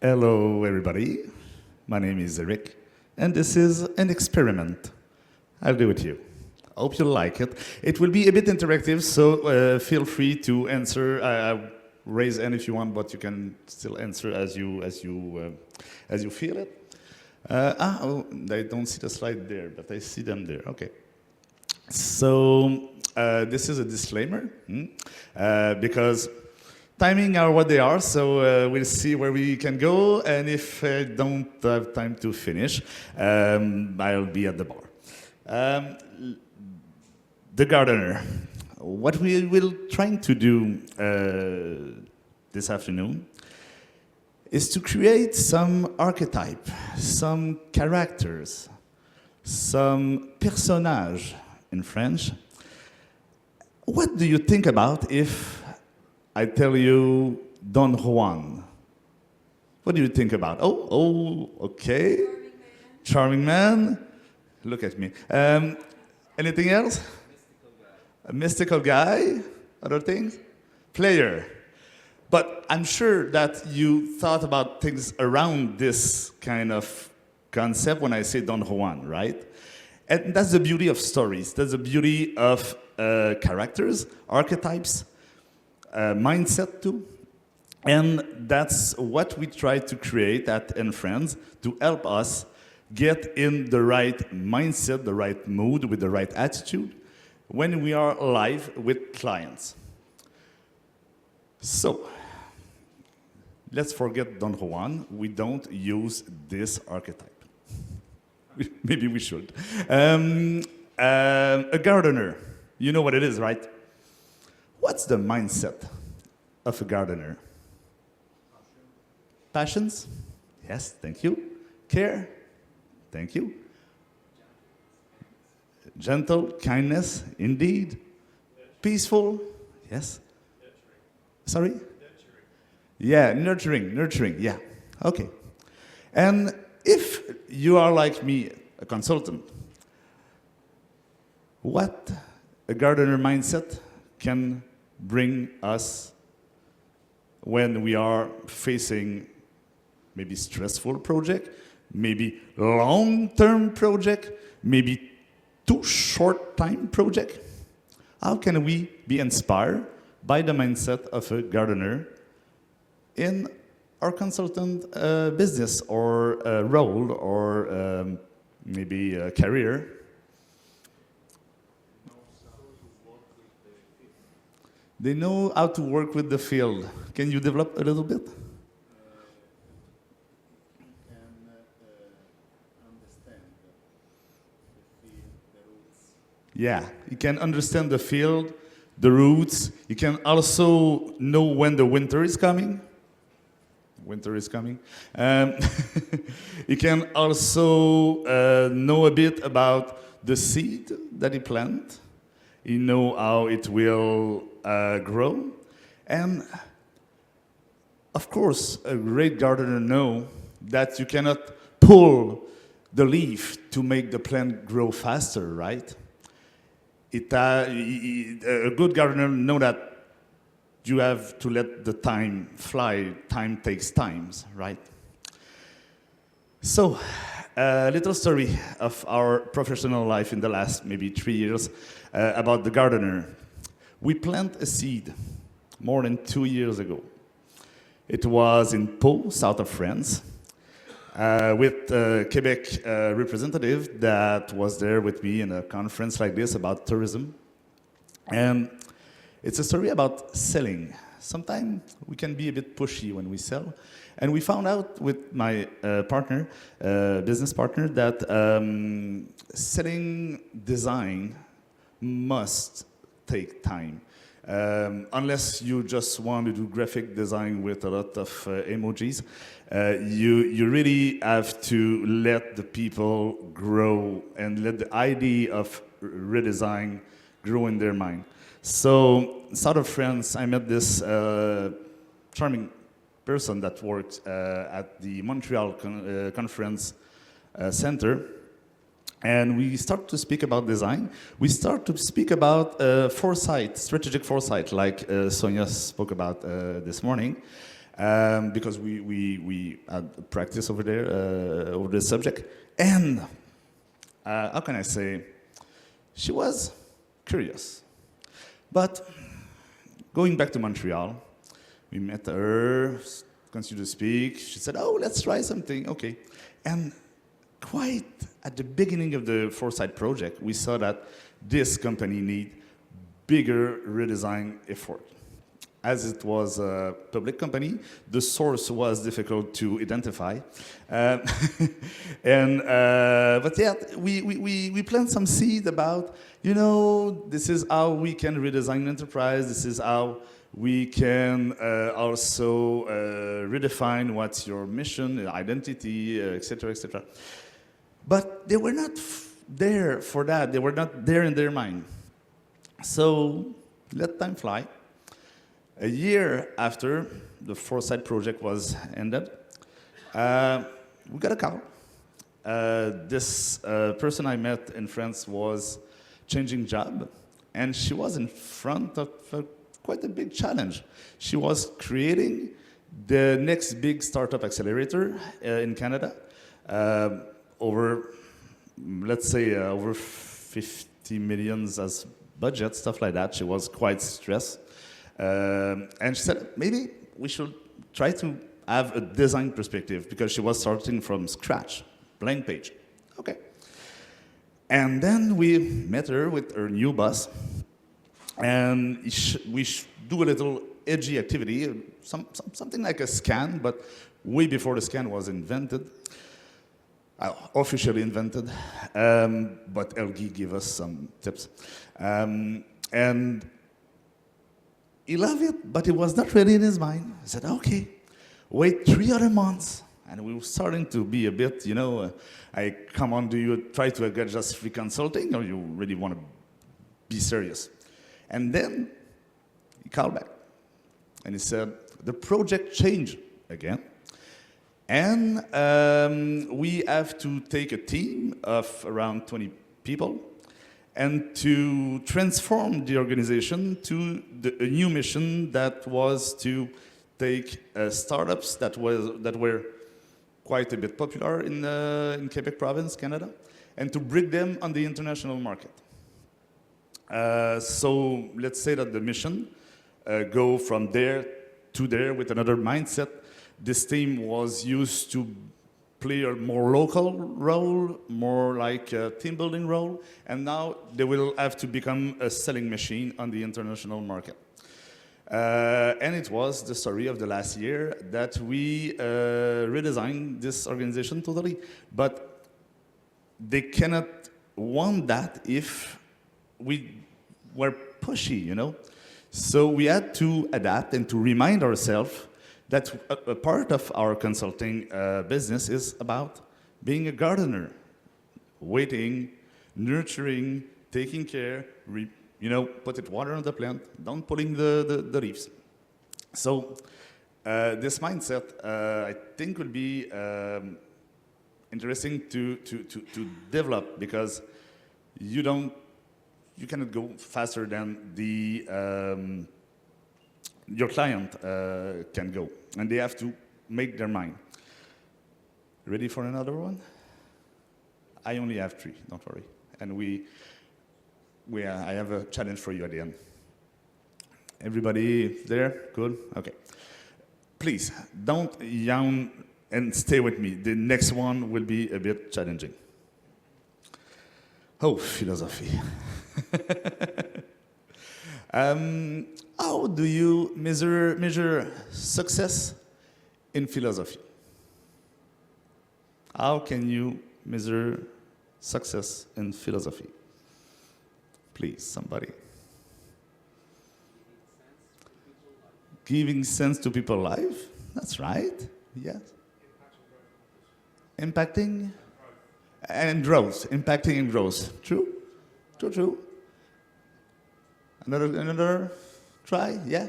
Hello, everybody. My name is Eric, and this is an experiment I'll do with you. Hope you like it. It will be a bit interactive, so feel free to answer. Raise hand if you want, but you can still answer as you feel it. I don't see the slide there, but I see them there. Okay. So this is a disclaimer, because timing are what they are, so we'll see where we can go, and if I don't have time to finish, I'll be at the bar. The gardener. What we will trying to do this afternoon is to create some archetype, some characters, some personnages in French. What do you think about if I tell you Don Juan? What do you think about? Oh, okay. Charming man. Look at me. Anything else? A mystical guy. Other things? Player. But I'm sure that you thought about things around this kind of concept when I say Don Juan, right? And that's the beauty of stories. That's the beauty of characters, archetypes, mindset too. And that's what we try to create at En Friends to help us get in the right mindset, the right mood, with the right attitude when we are live with clients. So, let's forget Don Juan. We don't use this archetype. Maybe we should. A gardener. You know what it is, right? What's the mindset of a gardener? Passions? Yes, thank you. Care? Thank you. Gentle, kindness, indeed. Peaceful? Yes. Sorry? Nurturing. Yeah, nurturing, yeah. Okay. And if you are like me, a consultant, what a gardener mindset can bring us when we are facing maybe stressful project, maybe long-term project, maybe too short-time project? How can we be inspired by the mindset of a gardener in our consultant business or role or maybe a career? They know how to work with the field. Can you develop a little bit? Yeah, you can understand the field, the roots. You can also know when the winter is coming. Winter is coming. You can also know a bit about the seed that you plant. You know how it will grow. And of course, a great gardener knows that you cannot pull the leaf to make the plant grow faster, right? A good gardener knows that you have to let the time fly. Time takes time, right? So, a little story of our professional life in the last maybe 3 years about the gardener. We planted a seed more than 2 years ago. It was in Pau, south of France, with a Quebec representative that was there with me in a conference like this about tourism. And it's a story about selling. Sometimes we can be a bit pushy when we sell. And we found out with my business partner, that selling design must take time. Unless you just want to do graphic design with a lot of emojis, you really have to let the people grow and let the idea of redesign grow in their mind. So, south of France, I met this charming person that worked at the Montreal Conference Center. And we start to speak about design. We start to speak about foresight, strategic foresight, like Sonia spoke about this morning. because we had a practice over there over the subject. And how can I say? She was curious. But going back to Montreal, we met her, continued to speak. She said, oh, let's try something. Okay. And quite at the beginning of the Foresight project, we saw that this company need bigger redesign effort. As it was a public company, the source was difficult to identify. But yeah, we planted some seed about, this is how we can redesign an enterprise, this is how we can also redefine what's your mission, identity, etc., etc. But they were not there for that. They were not there in their mind. So let time fly. A year after the Foresight project was ended, we got a call. This person I met in France was changing job, and she was in front of quite a big challenge. She was creating the next big startup accelerator in Canada, over, let's say, over 50 millions as budget, stuff like that. She was quite stressed. And she said, maybe we should try to have a design perspective, because she was starting from scratch, blank page. Okay. And then we met her with her new boss, and we do a little EDGY activity, something like a scan, but way before the scan was invented, officially invented, but EDGY gave us some tips. And he loved it, but it was not really in his mind. He said, okay, wait 3 other months. And we were starting to be a bit, come on, do you try to get just free consulting, or you really want to be serious? And then he called back, and he said, the project changed again. And we have to take a team of around 20 people and to transform the organization to a new mission that was to take startups that were quite a bit popular in Quebec province, Canada, and to bring them on the international market. So let's say that the mission go from there to there with another mindset. This team was used to play a more local role, more like a team building role, and now they will have to become a selling machine on the international market. And it was the story of the last year that we redesigned this organization totally. But they cannot want that if we were pushy, So we had to adapt and to remind ourselves that a part of our consulting business is about being a gardener, waiting, nurturing, taking care, put water on the plant, don't pulling the leaves. So this mindset, I think, will be interesting to develop, because you cannot go faster than your client can go, and they have to make their mind. Ready for another one? I only have 3, don't worry. And I have a challenge for you at the end. Everybody there? Good? Okay. Please, don't yawn and stay with me. The next one will be a bit challenging. Oh, philosophy. How do you measure success in philosophy? How can you measure success in philosophy? Please, somebody. Giving sense to people's life. That's right. Yes. Impacting and growth. Impacting and growth. True. True. Another try, yeah?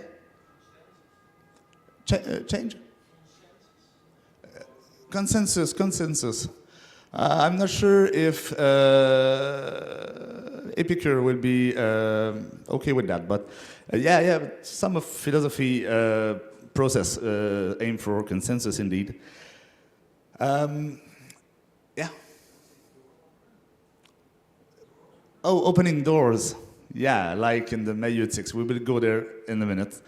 Change? Consensus. I'm not sure if Epicure will be okay with that, but yeah, some of philosophy process, aim for consensus indeed. Yeah. Oh, opening doors. Yeah, like in the Maieutics. We will go there in a minute.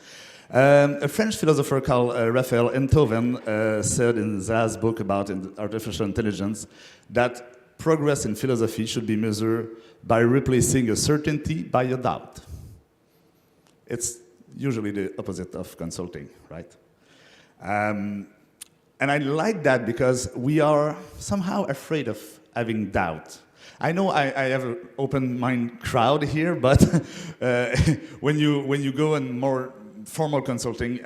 A French philosopher called Raphael Enthoven said in his last book about artificial intelligence that progress in philosophy should be measured by replacing a certainty by a doubt. It's usually the opposite of consulting, right? And I like that because we are somehow afraid of having doubt. I know I have an open-mind crowd here, but when you go in more formal consulting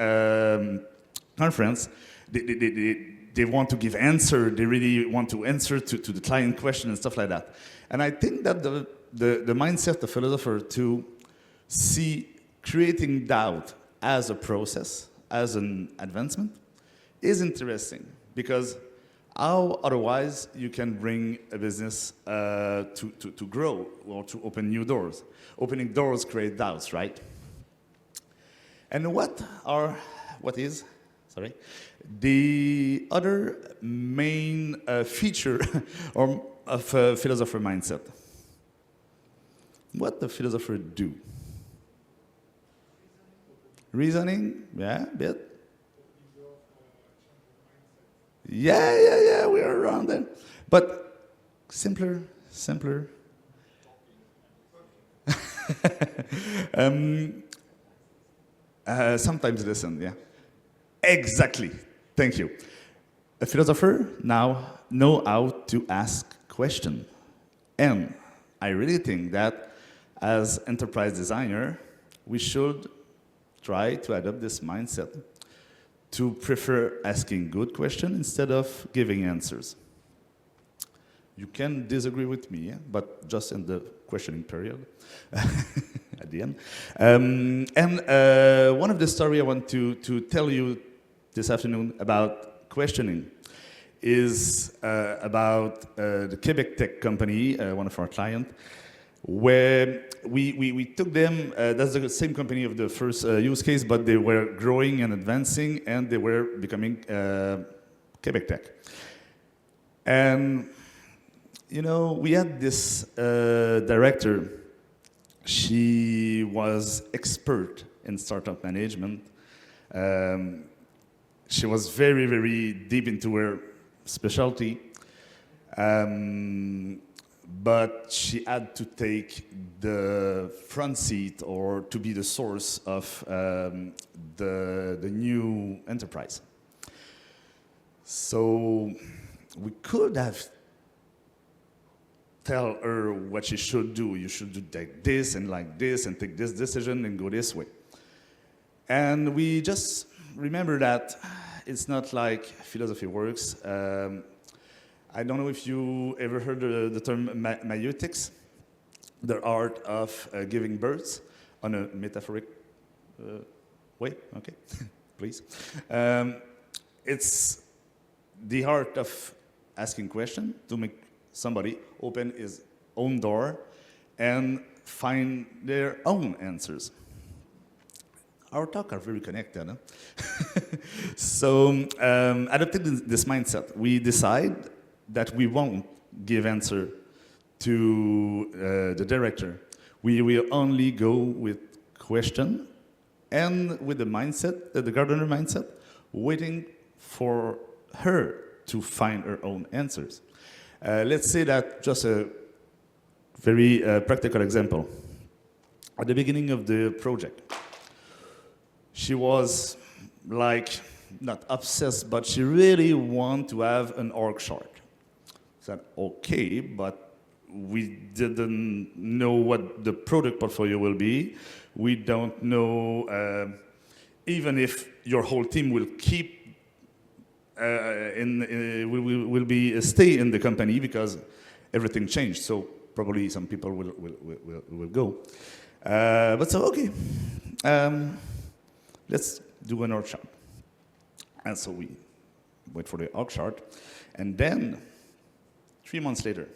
conference, they want to give answer. They really want to answer to the client question and stuff like that. And I think that the mindset of the philosopher to see creating doubt as a process, as an advancement, is interesting because how otherwise you can bring a business to grow or to open new doors. Opening doors create doubts, right? And what is the other main feature of philosopher mindset? What the philosopher do? Reasoning, yeah, a bit. Yeah, we are around there. But simpler. Sometimes listen, yeah. Exactly, thank you. A philosopher now know how to ask questions. And I really think that as enterprise designer, we should try to adopt this mindset to prefer asking good questions instead of giving answers. You can disagree with me, yeah? But just in the questioning period at the end. One of the stories I want to tell you this afternoon about questioning is about the Quebec tech company, one of our clients, where we took them, that's the same company of the first use case, but they were growing and advancing, and they were becoming Quebec Tech. And, you know, we had this director. She was expert in startup management. She was very, very deep into her specialty. But she had to take the front seat or to be the source of the new enterprise. So we could have tell her what she should do. You should do like this and take this decision and go this way. And we just remember that it's not like philosophy works. I don't know if you ever heard the term Maieutics, the art of giving birth on a metaphoric way. Okay, please. It's the art of asking questions to make somebody open his own door and find their own answers. Our talk are very connected. Huh? So, adopting this mindset, we decide that we won't give answer to the director. We will only go with question and with the mindset, the gardener mindset, waiting for her to find her own answers. Let's say that just a very practical example. At the beginning of the project, she was like, not obsessed, but she really wanted to have an org chart. Said, okay, but we didn't know what the product portfolio will be. We don't know even if your whole team will keep will be stay in the company because everything changed. So probably some people will go. But so okay, let's do an org chart. And so we wait for the org chart, and then 3 months later,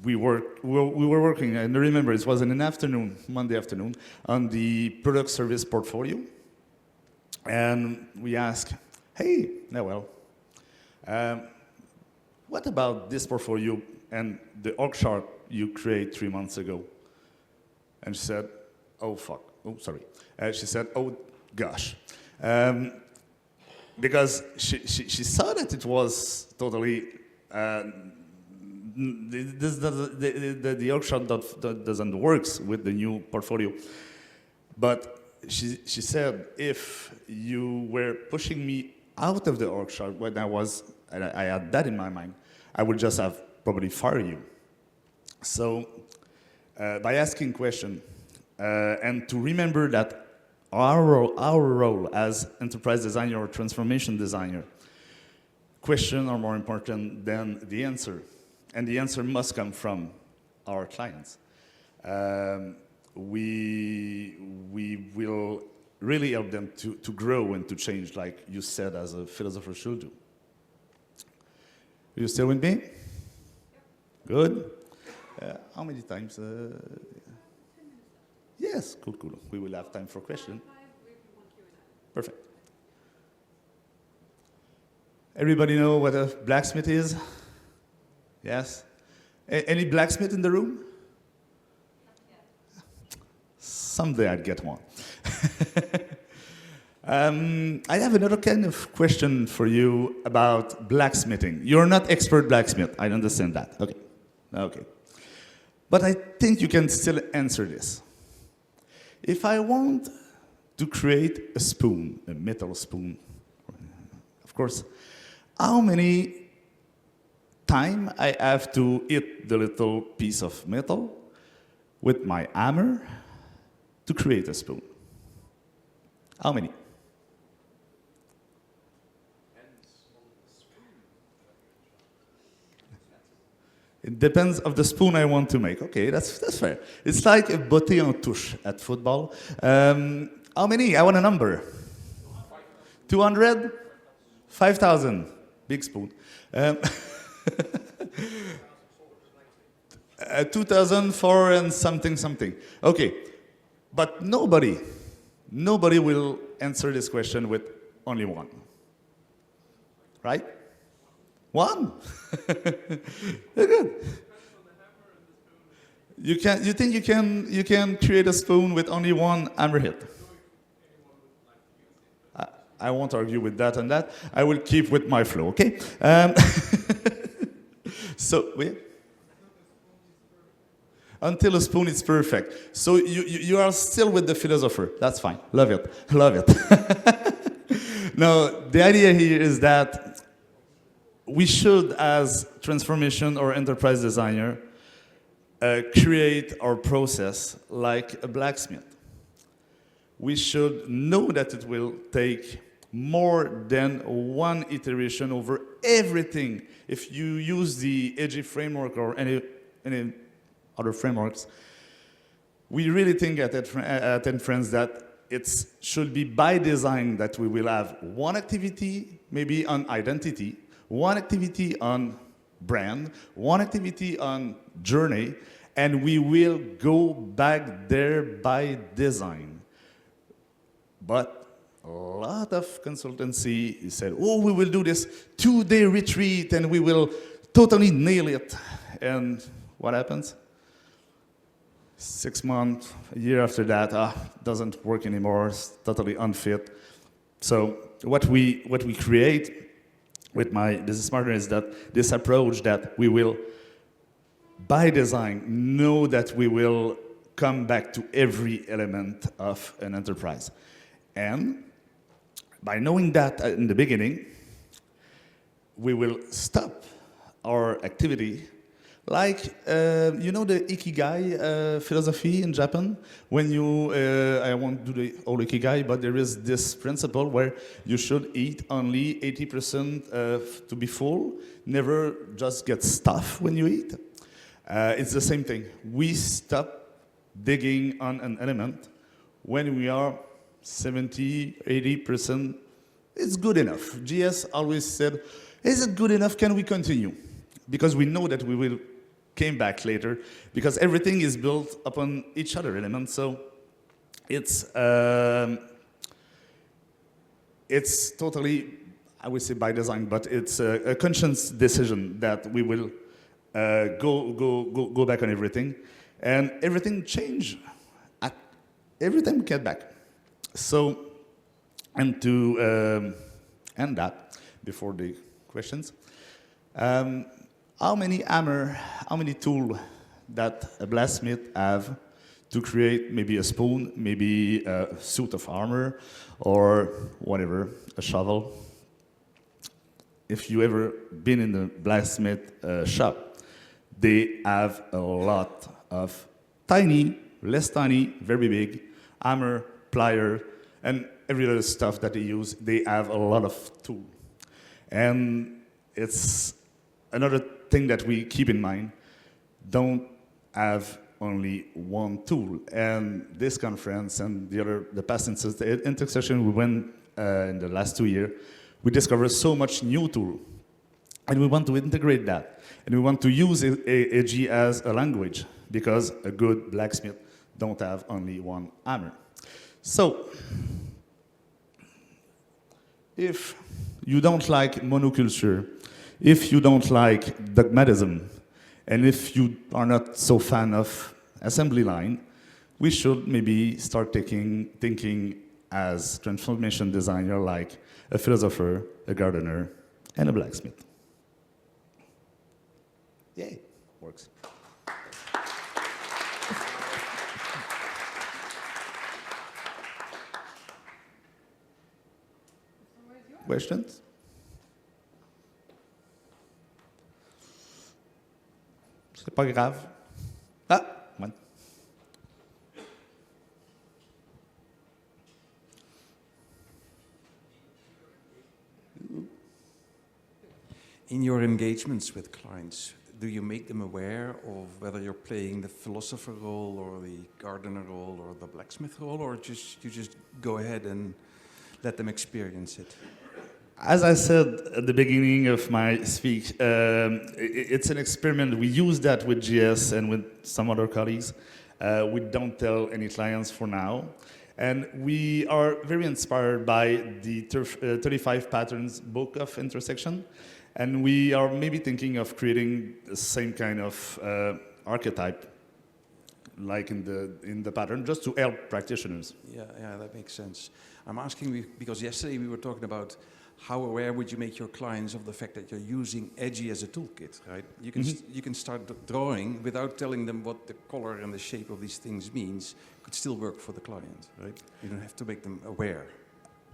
we were working, and I remember it was in an afternoon, Monday afternoon, on the product service portfolio. And we ask, hey, Noel, what about this portfolio and the org chart you created 3 months ago? And she said, oh, fuck. Oh, sorry. She said, oh, gosh. Because she saw that it was totally, the org chart doesn't work with the new portfolio. But she said, if you were pushing me out of the org chart when I had that in my mind, I would just have probably fired you. So by asking question, and to remember that our role as enterprise designer or transformation designer, questions are more important than the answer. And the answer must come from our clients. We will really help them to grow and to change, like you said, as a philosopher should do. Are you still with me? Good. How many times? Yes, cool. We will have time for questions. Perfect. Everybody know what a blacksmith is? Yes? Any blacksmith in the room? Someday I'd get one. I have another kind of question for you about blacksmithing. You're not expert blacksmith, I understand that. Okay. But I think you can still answer this. If I want to create a spoon, a metal spoon, of course, how many times I have to hit the little piece of metal with my hammer to create a spoon? How many? It depends of the spoon I want to make. Okay, that's fair. It's like a botte en touche at football. How many? I want a number. 200? 5,000. Big spoon. 2,004 and something. Okay, but nobody will answer this question with only one. Right? One? Good. You think you can create a spoon with only one hammer hit? I won't argue with that and that. I will keep with my flow, okay? So, wait. Until a spoon is perfect. So you are still with the philosopher. That's fine. Love it. Now, the idea here is that we should, as transformation or enterprise designer, create our process like a blacksmith. We should know that it will take more than one iteration over everything. If you use the EDGY framework or any other frameworks, we really think at Friends that it should be by design that we will have one activity, maybe on identity, one activity on brand, one activity on journey, and we will go back there by design. But a lot of consultancy said, oh, we will do this 2-day retreat and we will totally nail it. And what happens? 6 months, a year after that, doesn't work anymore, it's totally unfit. So what we create with my business partner is that this approach that we will, by design, know that we will come back to every element of an enterprise. And by knowing that in the beginning, we will stop our activity. Like, you know the Ikigai philosophy in Japan? When you, I won't do the whole Ikigai, but there is this principle where you should eat only 80% to be full, never just get stuffed when you eat. It's the same thing. We stop digging on an element when we are 70, 80%. It's good enough. GS always said, is it good enough? Can we continue? Because we know that we will came back later, because everything is built upon each other element. So it's it's totally, I would say by design, but it's a conscious decision that we will go back on everything, and everything change at every time we get back. So, and to end that before the questions, how many hammer, how many tool that a blacksmith have to create maybe a spoon, maybe a suit of armor, or whatever, a shovel? If you ever been in the blacksmith shop, they have a lot of tiny, less tiny, very big hammer, plier, and every other stuff that they use. They have a lot of tool. And it's another thing that we keep in mind. Don't have only one tool. And this conference and the past intersection we went in the last 2 years, we discovered so much new tool. And we want to integrate that. And we want to use EDGY as a language, because a good blacksmith don't have only one hammer. So, if you don't like monoculture, if you don't like dogmatism, and if you are not so fan of assembly line, we should maybe start thinking as transformation designer like a philosopher, a gardener, and a blacksmith. Yay, works. Questions? C'est pas grave. Ah, one. In your engagements with clients, do you make them aware of whether you're playing the philosopher role or the gardener role or the blacksmith role, or you just go ahead and let them experience it? As I said at the beginning of my speech, it's an experiment. We use that with GS and with some other colleagues. We don't tell any clients for now. And we are very inspired by the 35 Patterns book of intersection. And we are maybe thinking of creating the same kind of archetype, like in the pattern, just to help practitioners. Yeah, that makes sense. I'm asking because yesterday we were talking about how aware would you make your clients of the fact that you're using EDGY as a toolkit, right? You can you can start drawing without telling them what the color and the shape of these things means. It could still work for the client, right? You don't have to make them aware.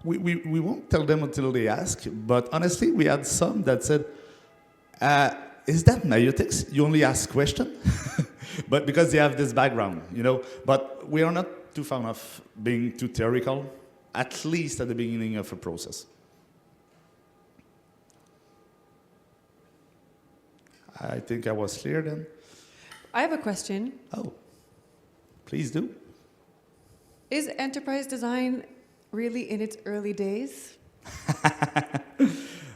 We won't tell them until they ask, but honestly, we had some that said, is that Maieutics? You only ask question? But because they have this background, you know. But we are not too fond of being too theoretical, at least at the beginning of a process. I think I was clear then. I have a question. Oh, please do. Is enterprise design really in its early days?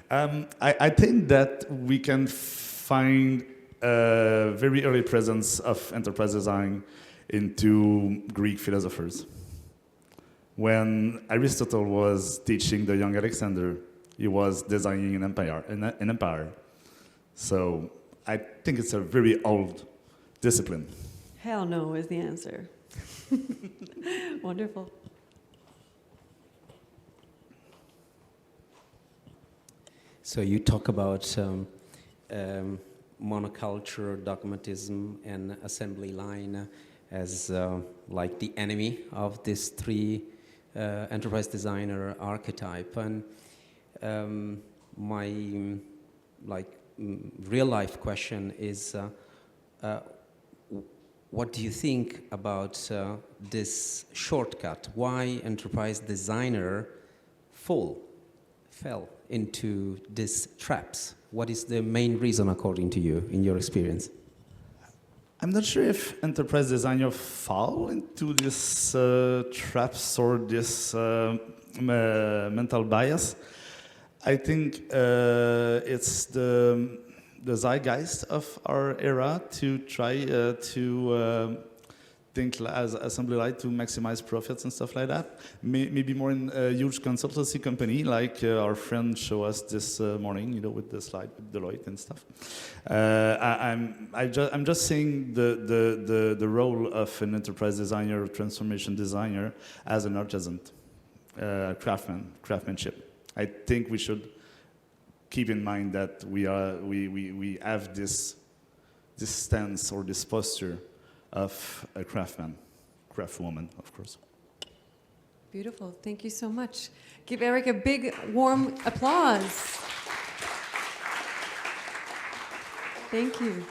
I think that we can find a very early presence of enterprise design into Greek philosophers. When Aristotle was teaching the young Alexander, he was designing an empire. So I think it's a very old discipline. Hell no is the answer. Wonderful. So you talk about monoculture, dogmatism, and assembly line as like the enemy of this three enterprise designer archetype. And my real life question is, what do you think about this shortcut? Why enterprise designer fell into these traps? What is the main reason, according to you, in your experience? I'm not sure if enterprise designers fall into this traps or this mental bias. I think it's the zeitgeist of our era to try to think as assembly line to maximize profits and stuff like that. Maybe more in a huge consultancy company like our friend showed us this morning, you know, with the slide with Deloitte and stuff. I'm just saying the role of an enterprise designer or transformation designer as an artisan, craftsmanship. I think we should keep in mind that we have this stance or this posture of a craftwoman, of course. Beautiful. Thank you so much. Give Eric a big, warm applause. Thank you.